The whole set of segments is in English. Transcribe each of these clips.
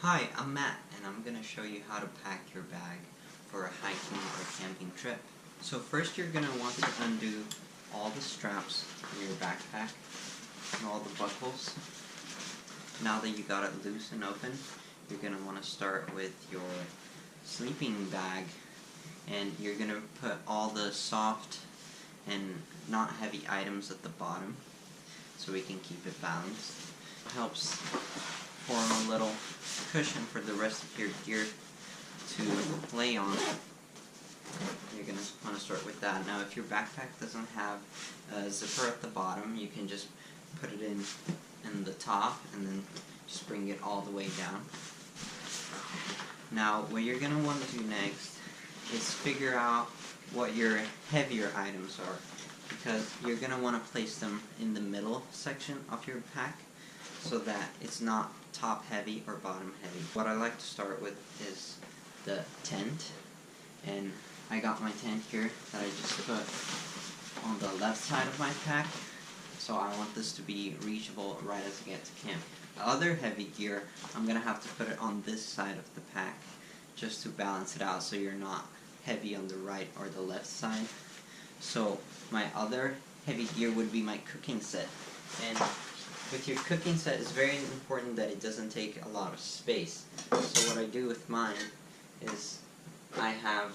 Hi, I'm Matt, and I'm going to show you how to pack your bag for a hiking or camping trip. So first you're going to want to undo all the straps in your backpack and all the buckles. Now that you got it loose and open, you're going to want to start with your sleeping bag, and you're going to put all the soft and not heavy items at the bottom so we can keep it balanced. It helps form a little cushion for the rest of your gear to lay on. You're going to want to start with that. Now if your backpack doesn't have a zipper at the bottom, you can just put it in the top and then just bring it all the way down. Now what you're going to want to do next is figure out what your heavier items are, because you're going to want to place them in the middle section of your pack so that it's not top heavy or bottom heavy. What I like to start with is the tent, and I got my tent here that I just put on the left side of my pack, so I want this to be reachable right as I get to camp. The other heavy gear, I'm going to have to put it on this side of the pack just to balance it out so you're not heavy on the right or the left side. So my other heavy gear would be my cooking set, and with your cooking set, it's very important that it doesn't take a lot of space. So what I do with mine is I have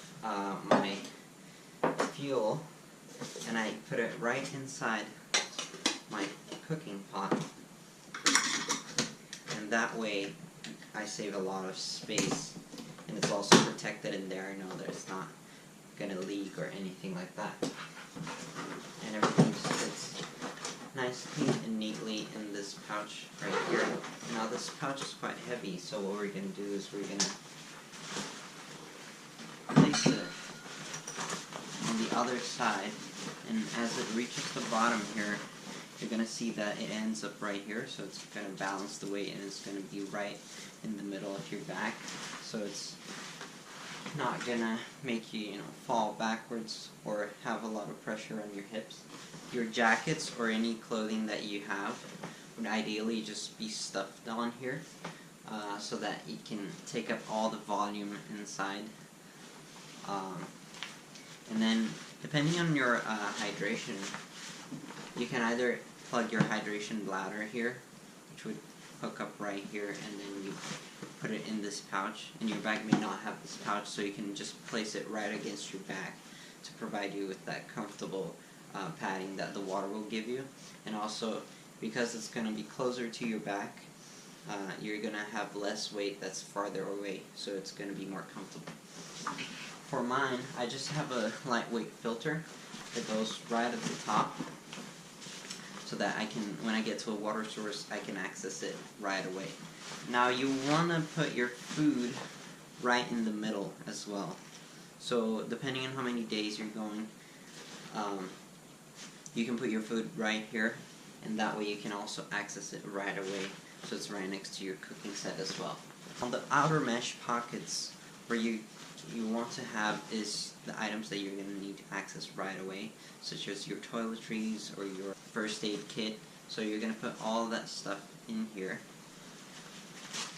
my fuel, and I put it right inside my cooking pot, and that way I save a lot of space, and it's also protected in there. I know that it's not gonna leak or anything like that, and everything just fits nice, clean, and neatly in this pouch right here. Now this pouch is quite heavy, so what we're going to do is we're going to place it on the other side, and as it reaches the bottom here, you're going to see that it ends up right here, so it's going to balance the weight, and it's going to be right in the middle of your back, so it's not going to make you, fall backwards or have a lot of pressure on your hips. Your jackets or any clothing that you have would ideally just be stuffed on here so that it can take up all the volume inside. And then, depending on your hydration, you can either plug your hydration bladder here, which would hook up right here, and then you put it in this pouch, and your bag may not have this pouch, so you can just place it right against your back to provide you with that comfortable padding that the water will give you. And also, because it's going to be closer to your back, you're going to have less weight that's farther away, so it's going to be more comfortable. For mine, I just have a lightweight filter that goes right at the top, so that I can, when I get to a water source, I can access it right away. Now you want to put your food right in the middle as well. So depending on how many days you're going, you can put your food right here, and that way you can also access it right away, so it's right next to your cooking set as well. On the outer mesh pockets, where you want to have is the items that you're going to need to access right away, such as your toiletries or your first aid kit. So you're going to put all that stuff in here,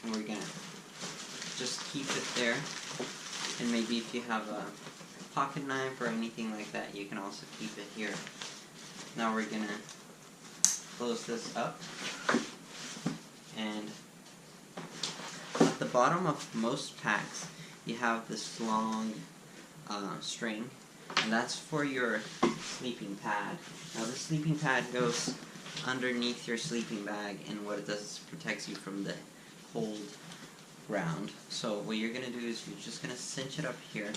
and we're going to just keep it there. And maybe if you have a pocket knife or anything like that, you can also keep it here. Now we're going to close this up, and at the bottom of most packs you have this long string, and that's for your sleeping pad. Now the sleeping pad goes underneath your sleeping bag, and what it does is protects you from the cold ground. So what you're going to do is you're just going to cinch it up here.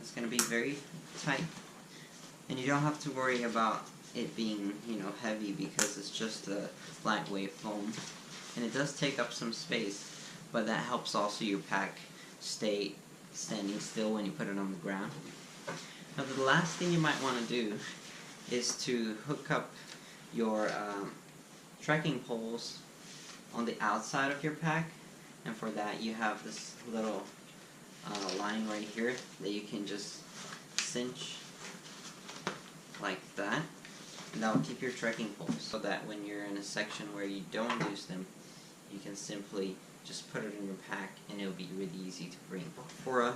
It's going to be very tight, and you don't have to worry about it being, heavy, because it's just a lightweight foam, and it does take up some space, but that helps also your pack stay standing still when you put it on the ground. Now the last thing you might want to do is to hook up your trekking poles on the outside of your pack, and for that you have this little line right here that you can just cinch like that, and that will keep your trekking poles, so that when you're in a section where you don't use them, you can simply just put it in your pack and it'll be really easy to bring. For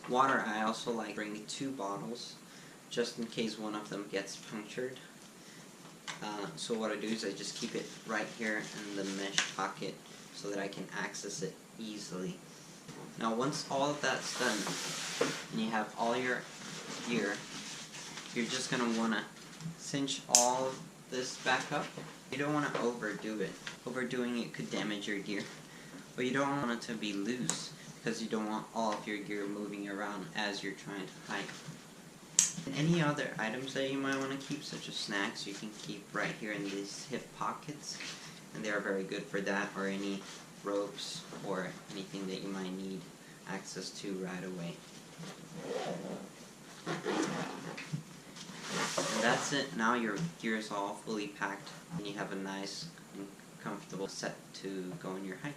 water, I also like bringing 2 bottles just in case one of them gets punctured. So what I do is I just keep it right here in the mesh pocket so that I can access it easily. Now once all of that's done and you have all your gear, you're just going to want to cinch all of this back up. You don't want to overdo it. Overdoing it could damage your gear. But you don't want it to be loose because you don't want all of your gear moving around as you're trying to hike. Any other items that you might want to keep, such as snacks, you can keep right here in these hip pockets, and they are very good for that, or any ropes or anything that you might need access to right away. And that's it. Now your gear is all fully packed and you have a nice and comfortable set to go on your hike.